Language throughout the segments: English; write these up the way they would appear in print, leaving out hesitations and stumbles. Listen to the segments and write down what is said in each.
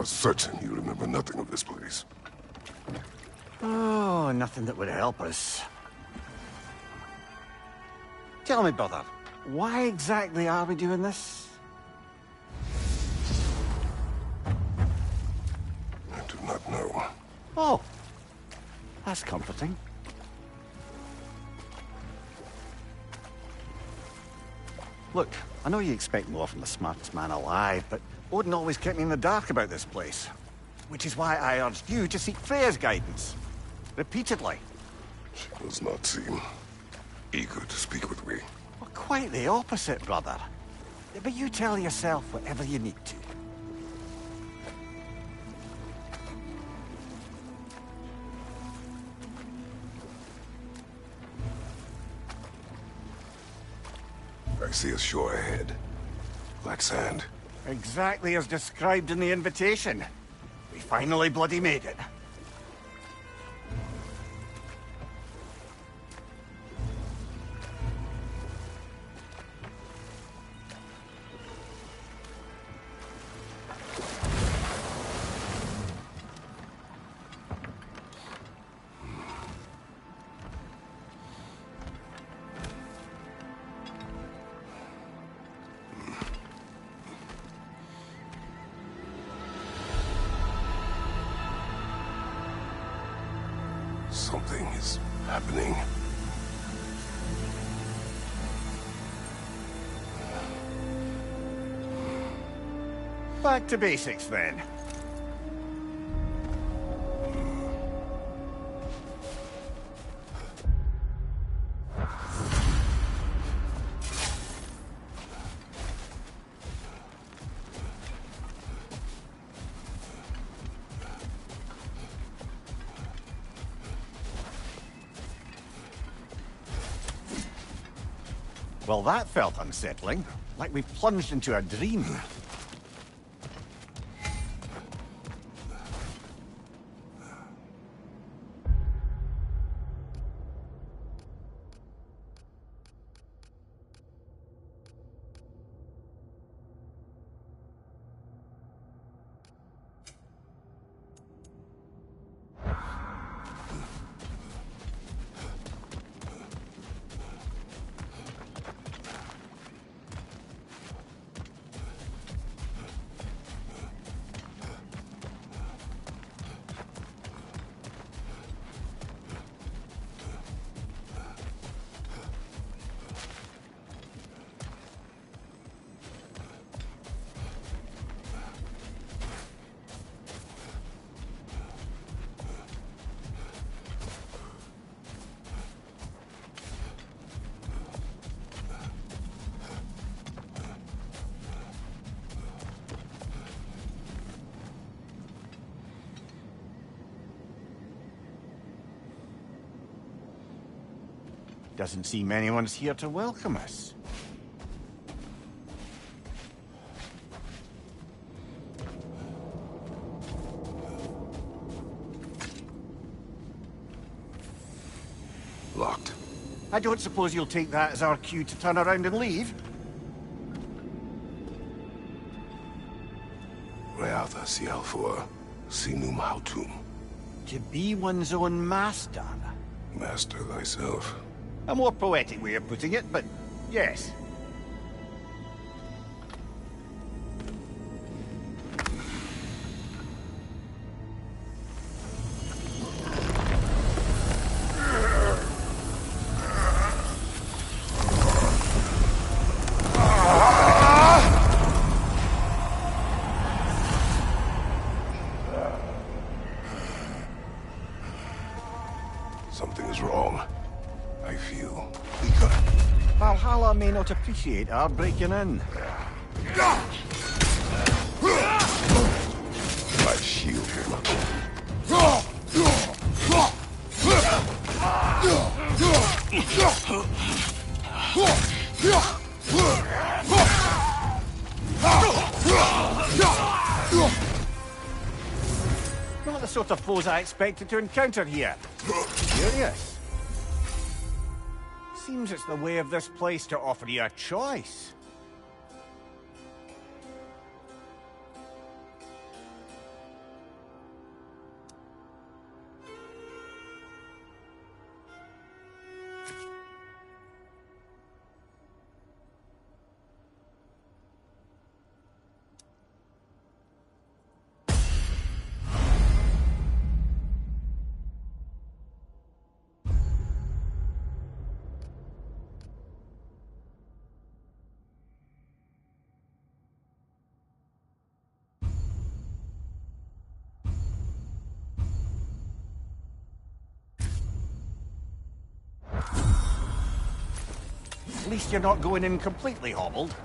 are certain you remember nothing of this place. Oh, nothing that would help us. Tell me, brother, why exactly are we doing this? I do not know. Oh, that's comforting. Look, I know you expect more from the smartest man alive, but Odin always kept me in the dark about this place. Which is why I urged you to seek Freya's guidance. Repeatedly. She does not seem eager to speak with me. Well, quite the opposite, brother. But you tell yourself whatever you need to. I see a shore ahead. Black sand. Exactly as described in the invitation. We finally bloody made it. Something is happening. Back to basics, then. Well, that felt unsettling. Like we plunged into a dream. Doesn't seem anyone's here to welcome us. Locked. I don't suppose you'll take that as our cue to turn around and leave? Reatha Sialfur, Sinum Hautum. To be one's own master. Master thyself. A more poetic way of putting it, but yes. Something is wrong. I feel weaker. Valhalla may not appreciate our breaking in. I shield him. Not the sort of foes I expected to encounter here. Curious. Seems it's the way of this place to offer you a choice. least you're not going in completely hobbled.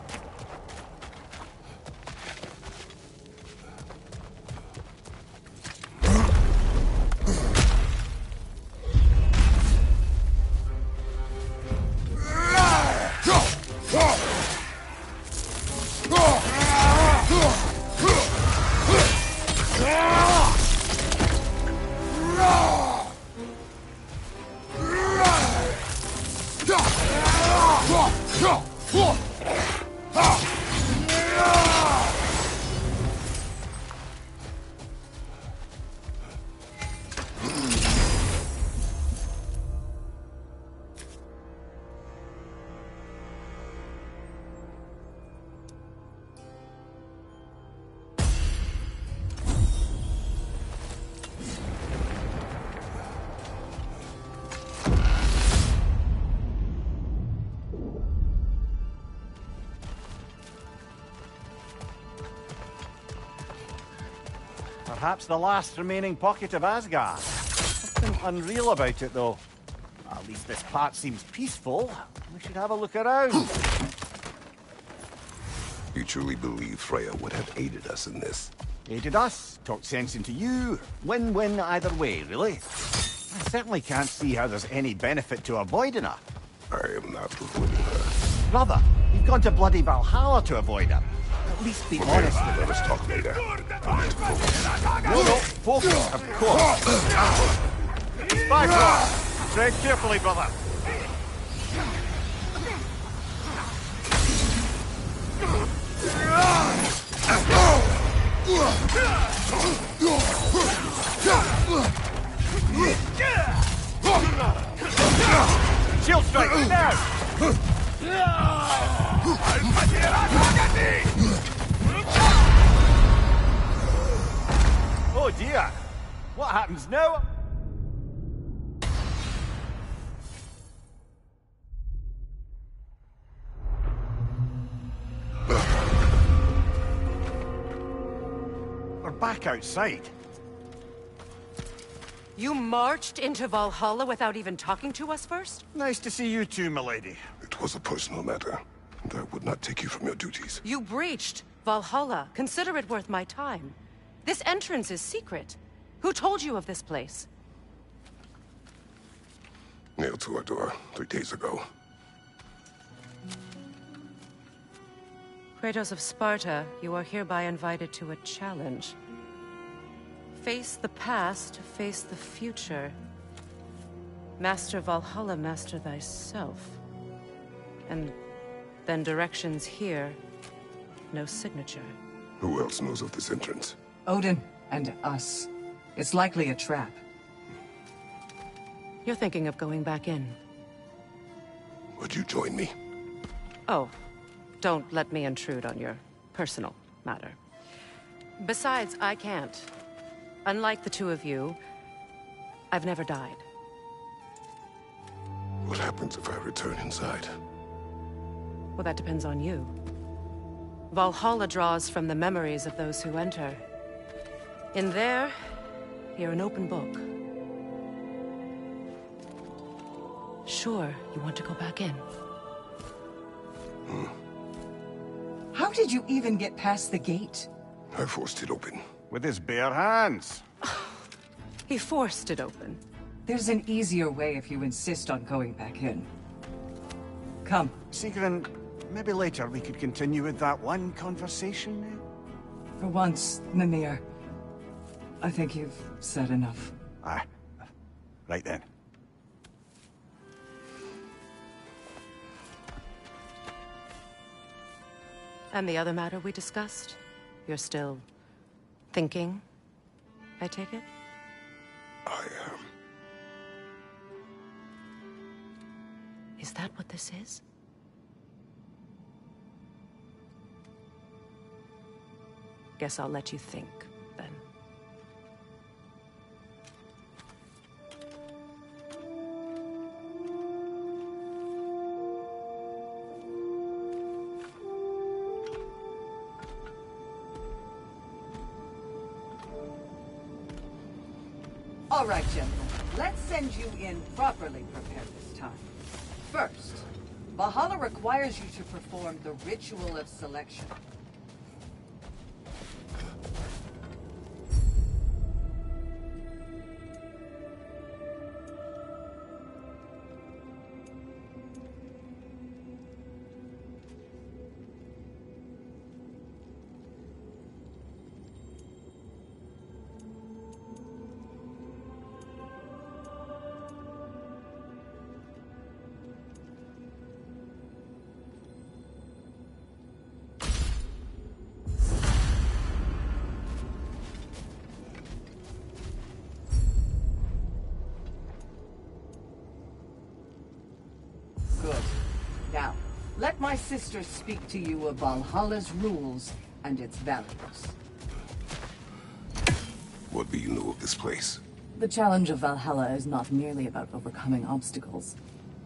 Perhaps the last remaining pocket of Asgard. Something unreal about it, though. At least this part seems peaceful. We should have a look around. You truly believe Freya would have aided us in this? Aided us, talked sense into you. Win-win either way, really. I certainly can't see how there's any benefit to avoiding her. I am not avoiding her. Brother, you've gone to bloody Valhalla to avoid her. At least be honest with her. Let us talk later. I need to focus. No, focus, of course. Back off. Tread carefully, brother. Shield strike, now! Oh dear! What happens now? We're back outside. You marched into Valhalla without even talking to us first? Nice to see you too, milady. It was a personal matter, and I would not take you from your duties. You breached Valhalla. Consider it worth my time. This entrance is secret. Who told you of this place? Nailed to our door 3 days ago. Kratos of Sparta, you are hereby invited to a challenge. Face the past, face the future. Master Valhalla, master thyself. And then directions here, no signature. Who else knows of this entrance? Odin and us. It's likely a trap. You're thinking of going back in. Would you join me? Oh, don't let me intrude on your personal matter. Besides, I can't. Unlike the two of you, I've never died. What happens if I return inside? Well, that depends on you. Valhalla draws from the memories of those who enter. In there, you're an open book. Sure, you want to go back in. How did you even get past the gate? I forced it open. With his bare hands. He forced it open. There's an easier way if you insist on going back in. Come. Sigrun, maybe later we could continue with that one conversation. For once, Mimir. I think you've said enough. Aye. Right then. And the other matter we discussed? You're still thinking, I take it? I am. Is that what this is? Guess I'll let you think, then. All right, gentlemen. Let's send you in properly prepared this time. First, Valhalla requires you to perform the ritual of selection. Good. Now, let my sister speak to you of Valhalla's rules and its values. What do you know of this place? The challenge of Valhalla is not merely about overcoming obstacles.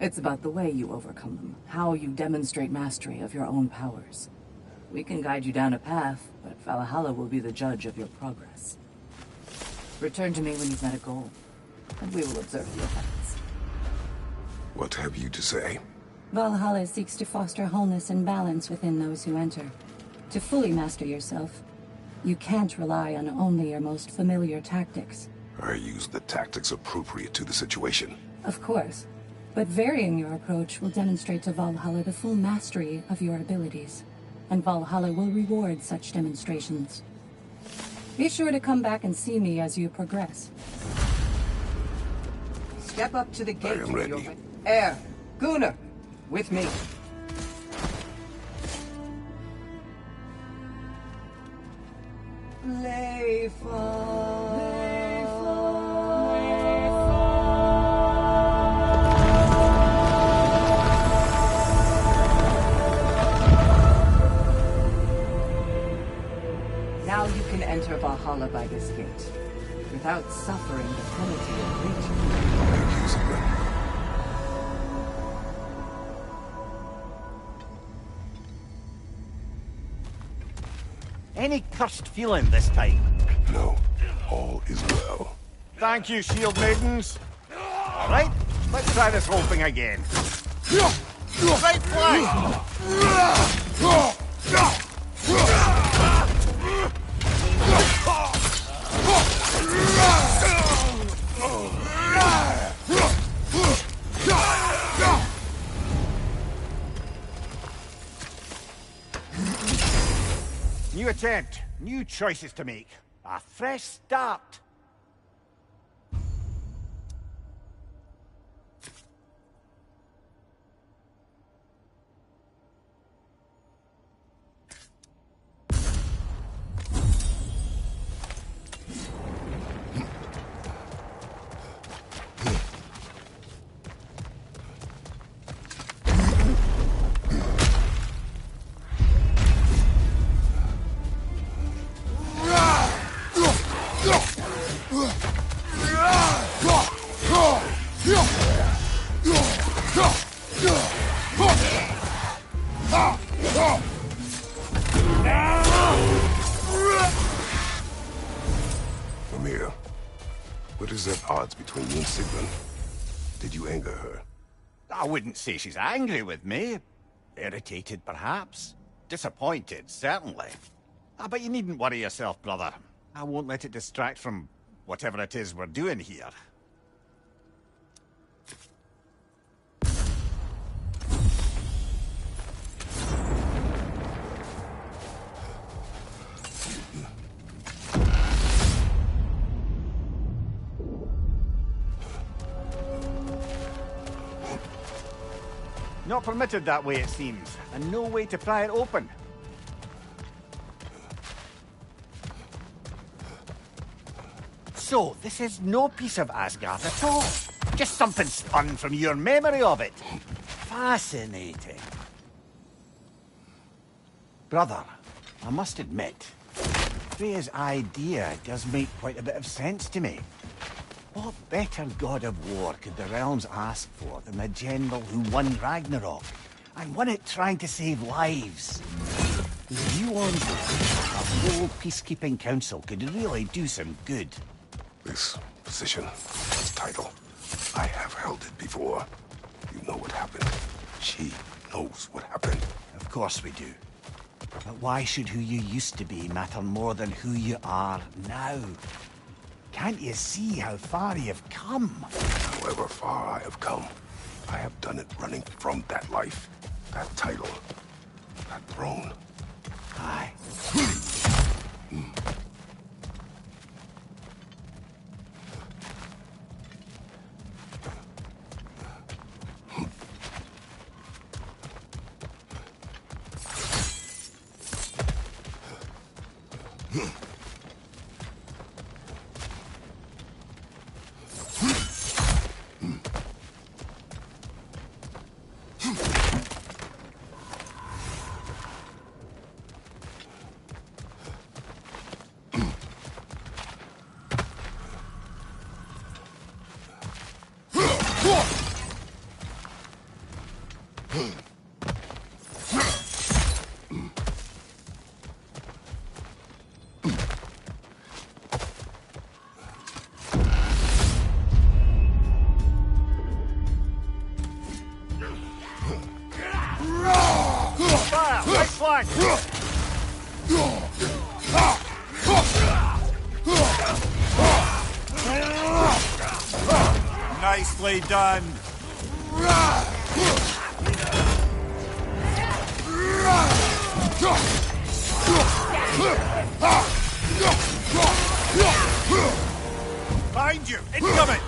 It's about the way you overcome them, how you demonstrate mastery of your own powers. We can guide you down a path, but Valhalla will be the judge of your progress. Return to me when you've met a goal, and we will observe the effects. What have you to say? Valhalla seeks to foster wholeness and balance within those who enter. To fully master yourself, you can't rely on only your most familiar tactics. I use the tactics appropriate to the situation. Of course, but varying your approach will demonstrate to Valhalla the full mastery of your abilities, and Valhalla will reward such demonstrations. Be sure to come back and see me as you progress. Step up to the gate. I am ready. Air, Gunnar, with me. Now you can enter Valhalla by this gate, without suffering the penalty of breaching. Thank you, Sigmund. Any cursed feeling this time? No, all is well. Thank you, shield maidens. All right, let's try this whole thing again. Right flank! New attempt, new choices to make. A fresh start. Amir, what is that odds between you and Sigmund? Did you anger her? I wouldn't say she's angry with me. Irritated, perhaps. Disappointed, certainly. But you needn't worry yourself, brother. I won't let it distract from whatever it is we're doing here. Not permitted that way, it seems, and no way to pry it open. So, this is no piece of Asgard at all. Just something spun from your memory of it. Fascinating. Brother, I must admit, Freya's idea does make quite a bit of sense to me. What better god of war could the realms ask for than the general who won Ragnarok, and won it trying to save lives? If you wanted, a whole peacekeeping council could really do some good. This position, this title, I have held it before. You know what happened. She knows what happened. Of course we do. But why should who you used to be matter more than who you are now? Can't you see how far you've come? However far I have come, I have done it running from that life, that title, that throne. Aye. Nicely done. Behind you! Incoming!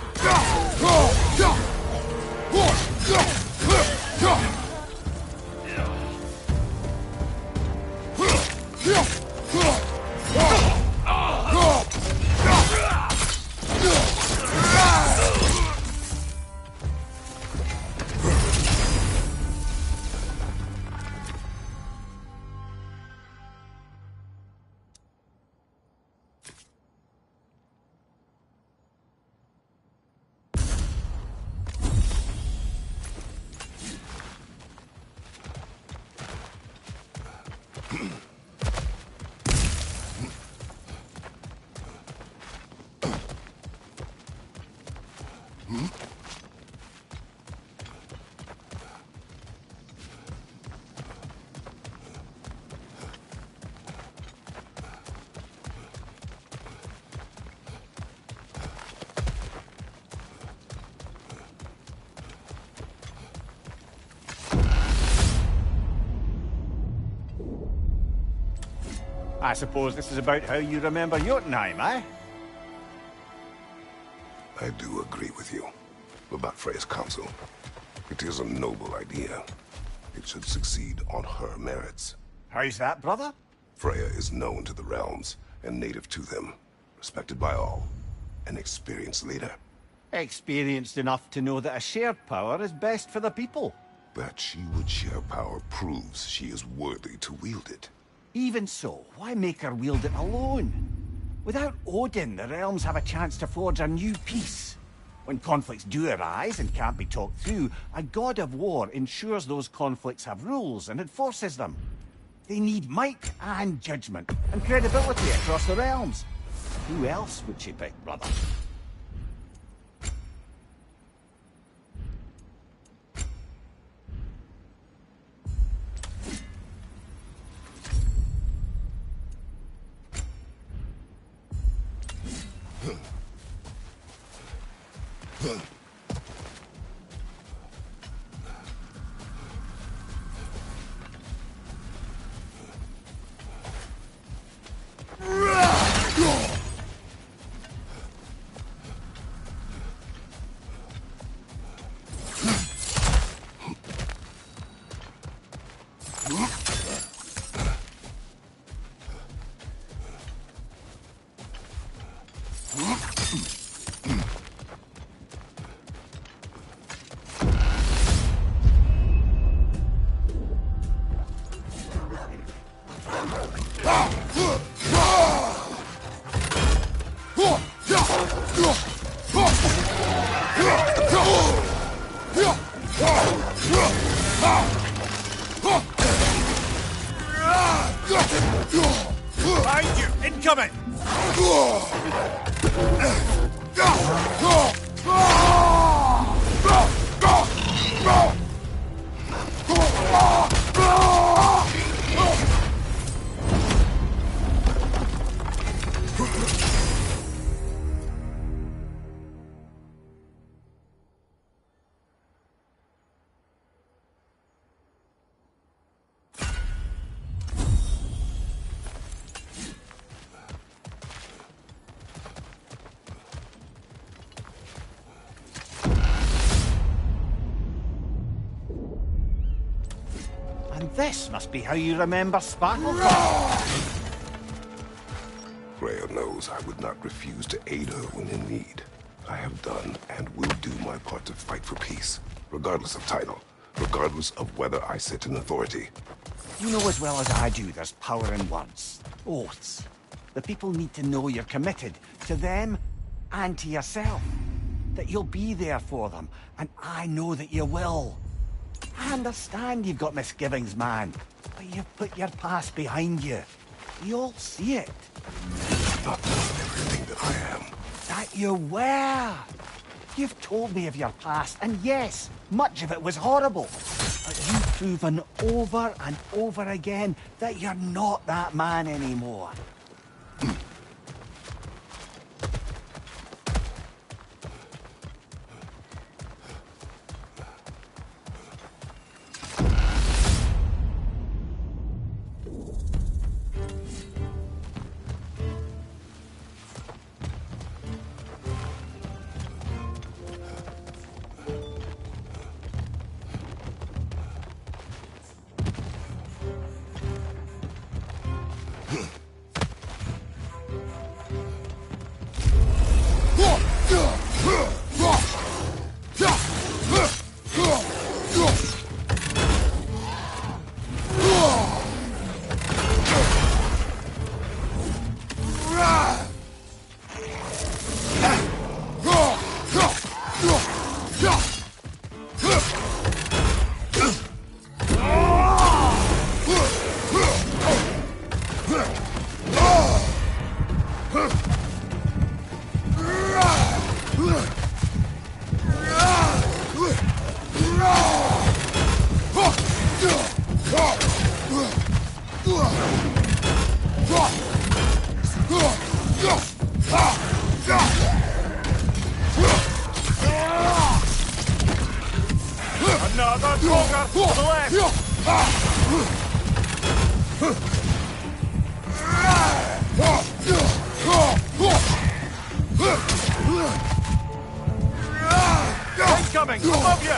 I suppose this is about how you remember Jotunheim, eh? I do agree with you about Freya's council. It is a noble idea. It should succeed on her merits. How's that, brother? Freya is known to the realms and native to them, respected by all, an experienced leader. Experienced enough to know that a shared power is best for the people. That she would share power proves she is worthy to wield it. Even so, why make her wield it alone? Without Odin, the realms have a chance to forge a new peace. When conflicts do arise and can't be talked through, a god of war ensures those conflicts have rules and enforces them. They need might and judgment, and credibility across the realms. Who else would she pick, brother? Behind you! Incoming! This must be how you remember Sparklecroft. Freya knows I would not refuse to aid her when in need. I have done and will do my part to fight for peace, regardless of title, regardless of whether I sit in authority. You know as well as I do there's power in words. Oaths. The people need to know you're committed to them and to yourself. That you'll be there for them, and I know that you will. I understand you've got misgivings, man, but you've put your past behind you. We all see it. Not everything that I am. That you were. You've told me of your past, and yes, much of it was horrible. But you've proven over and over again that you're not that man anymore. Another Kroger to the left! Incoming! Above you!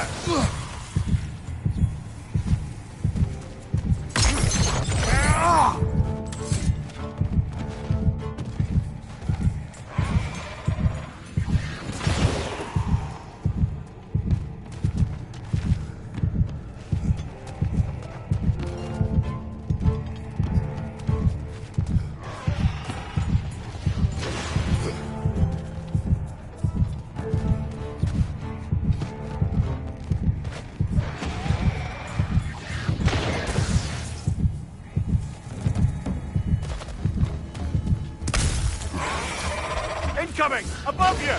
Incoming! Above you!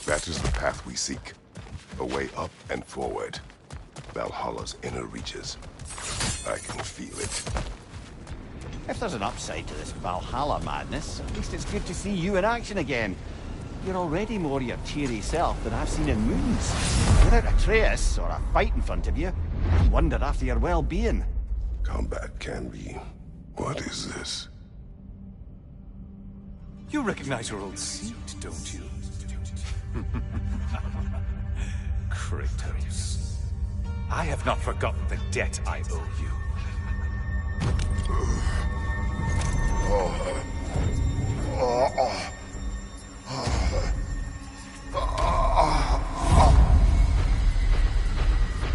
That is the path we seek. A way up and forward. Valhalla's inner reaches. I can feel it. If there's an upside to this Valhalla madness, at least it's good to see you in action again. You're already more your cheery self than I've seen in moons. Without Atreus or a fight in front of you, I wonder after your well-being. Combat can be... What is this? You recognize your old seat, don't you? Kratos. I have not forgotten the debt I owe you.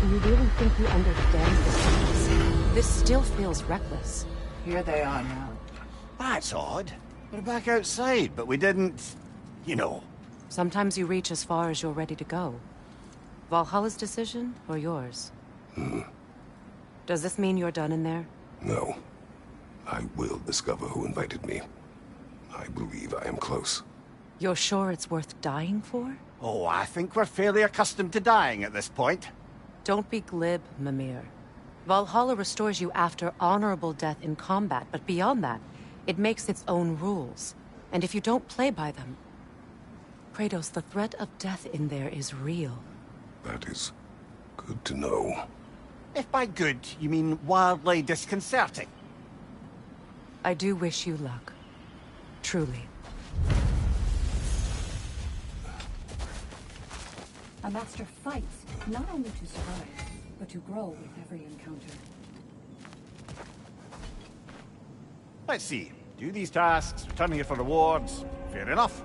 You really think you understand this? This still feels reckless. Here they are now. That's odd. We're back outside, but we didn't... you know. Sometimes you reach as far as you're ready to go. Valhalla's decision, or yours? Does this mean you're done in there? No. I will discover who invited me. I believe I am close. You're sure it's worth dying for? Oh, I think we're fairly accustomed to dying at this point. Don't be glib, Mimir. Valhalla restores you after honorable death in combat, but beyond that, it makes its own rules. And if you don't play by them... Kratos, the threat of death in there is real. That is good to know. If by good, you mean wildly disconcerting. I do wish you luck. Truly. A master fights not only to survive, but to grow with every encounter. Let's see. Do these tasks, return here for rewards. Fair enough.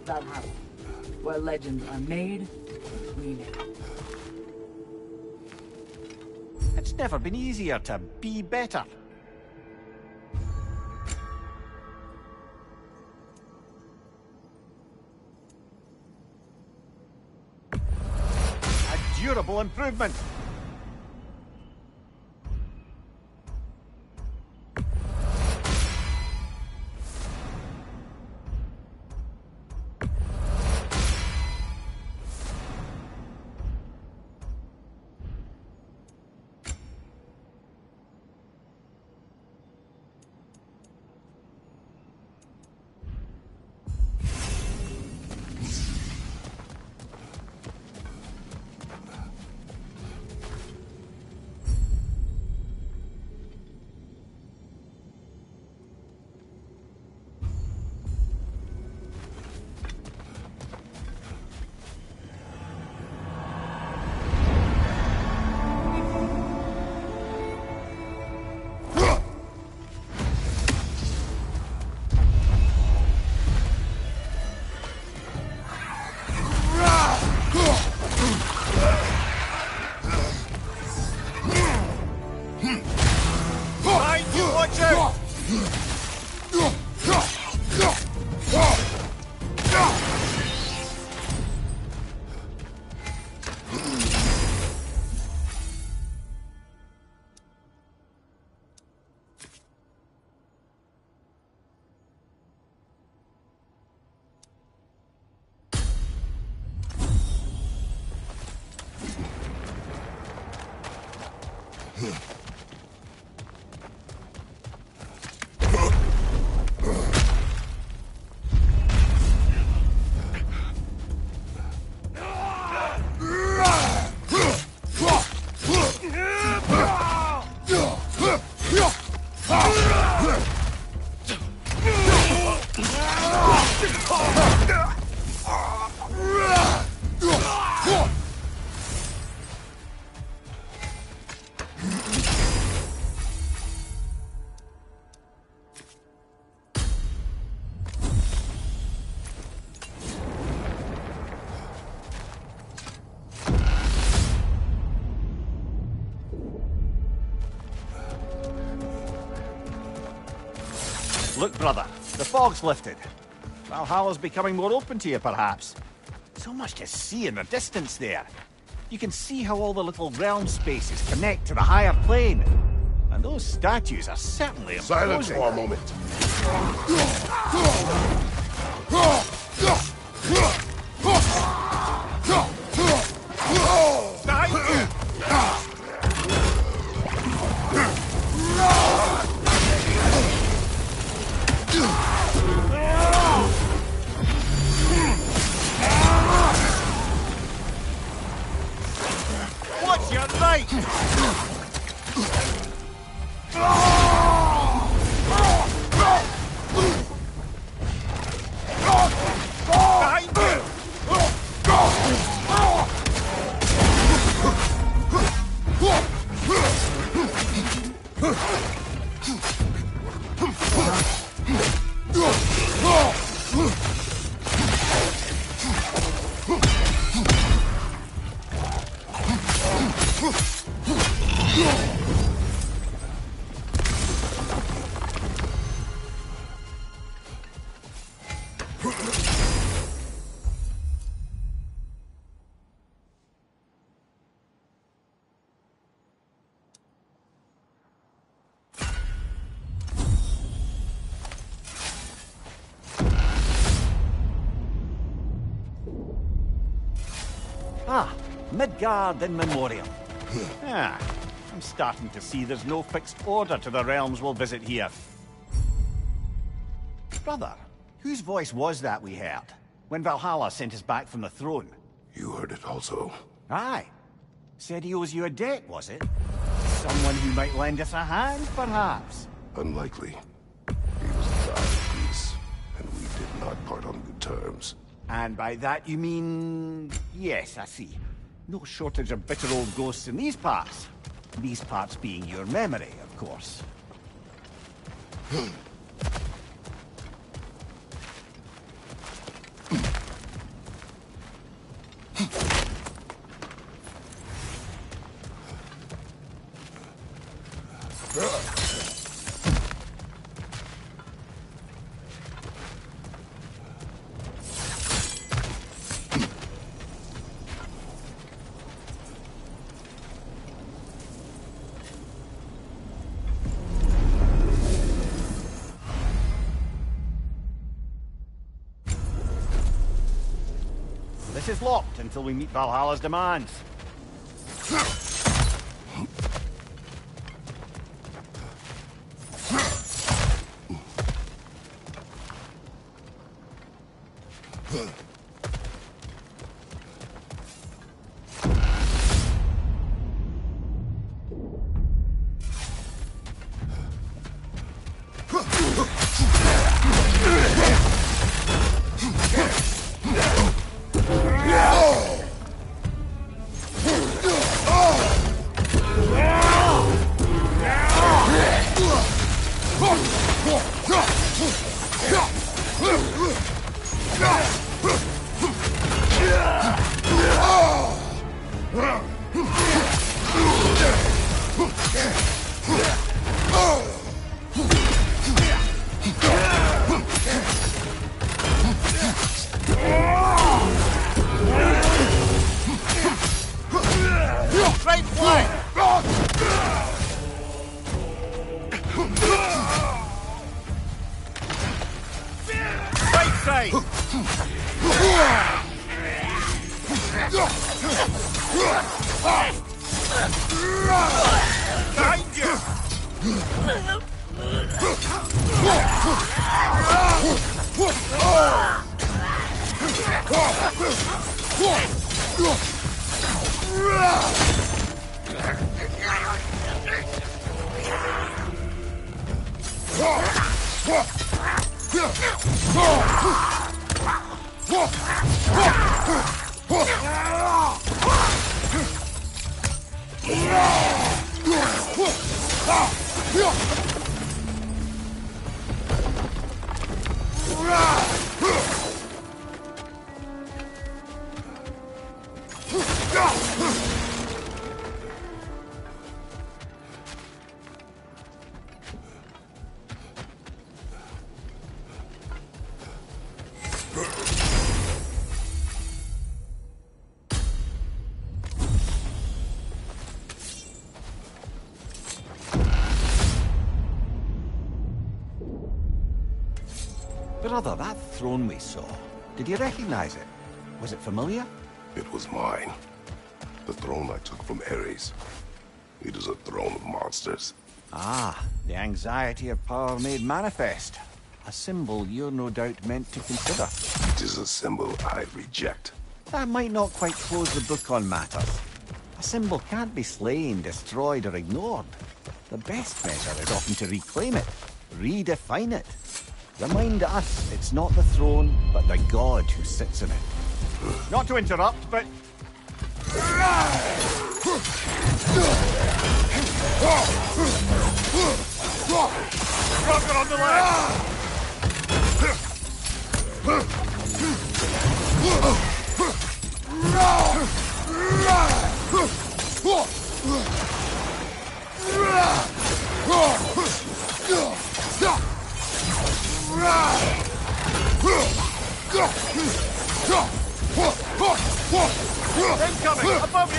Valhalla, where legends are made, we live. It's never been easier to be better. A durable improvement. Look, brother, the fog's lifted. Valhalla's becoming more open to you, perhaps. So much to see in the distance there. You can see how all the little realm spaces connect to the higher plane. And those statues are certainly imposing. Silence for a moment. Watch your right! Behind you! Ah, Midgard in memoriam. Ah, I'm starting to see there's no fixed order to the realms we'll visit here. Brother, whose voice was that we heard when Valhalla sent us back from the throne? You heard it also. Aye. Said he owes you a debt, was it? Someone who might lend us a hand, perhaps? Unlikely. He was a god of peace, and we did not part on good terms. And by that you mean... Yes, I see. No shortage of bitter old ghosts in these parts. These parts being your memory, of course. This is locked until we meet Valhalla's demands. Right flank! Right side! Behind you! Brother, that throne we saw, did you recognize it? Was it familiar? It was mine. The throne I took from Ares. It is a throne of monsters. Ah, the anxiety of power made manifest. A symbol you're no doubt meant to consider. It is a symbol I reject. That might not quite close the book on matters. A symbol can't be slain, destroyed, or ignored. The best measure is often to reclaim it, redefine it. Remind us it's not the throne, but the god who sits in it. Not to interrupt, but... Rocket on the left! Incoming! Above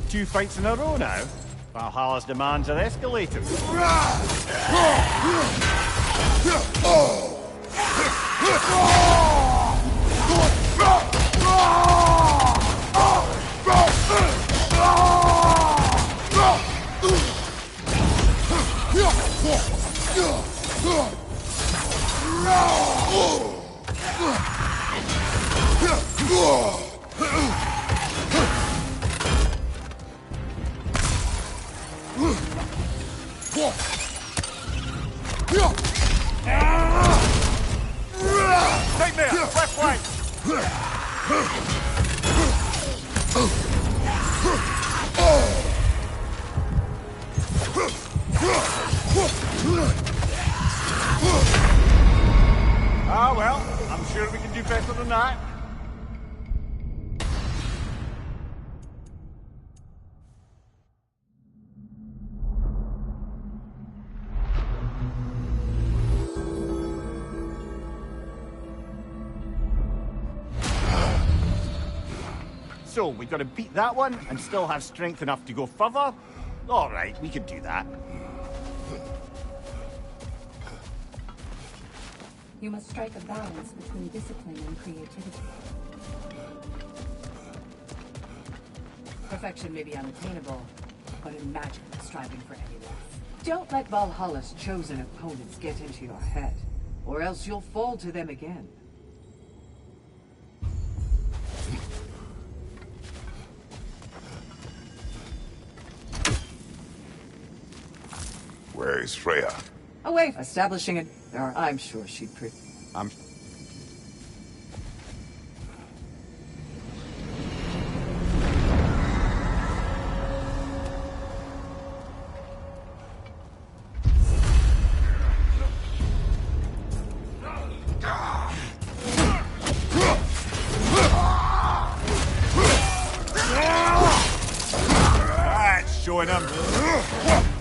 Two fights in a row now? Valhalla's demands are escalating. Take me out! Left flank! Ah, well, I'm sure we can do better than that. So, we've got to beat that one and still have strength enough to go further? All right, we could do that. You must strike a balance between discipline and creativity. Perfection may be unattainable, but imagine striving for any less. Don't let Valhalla's chosen opponents get into your head, or else you'll fall to them again. Where is Freya? Away, establishing it. Or I'm sure she'd I'm... showing them.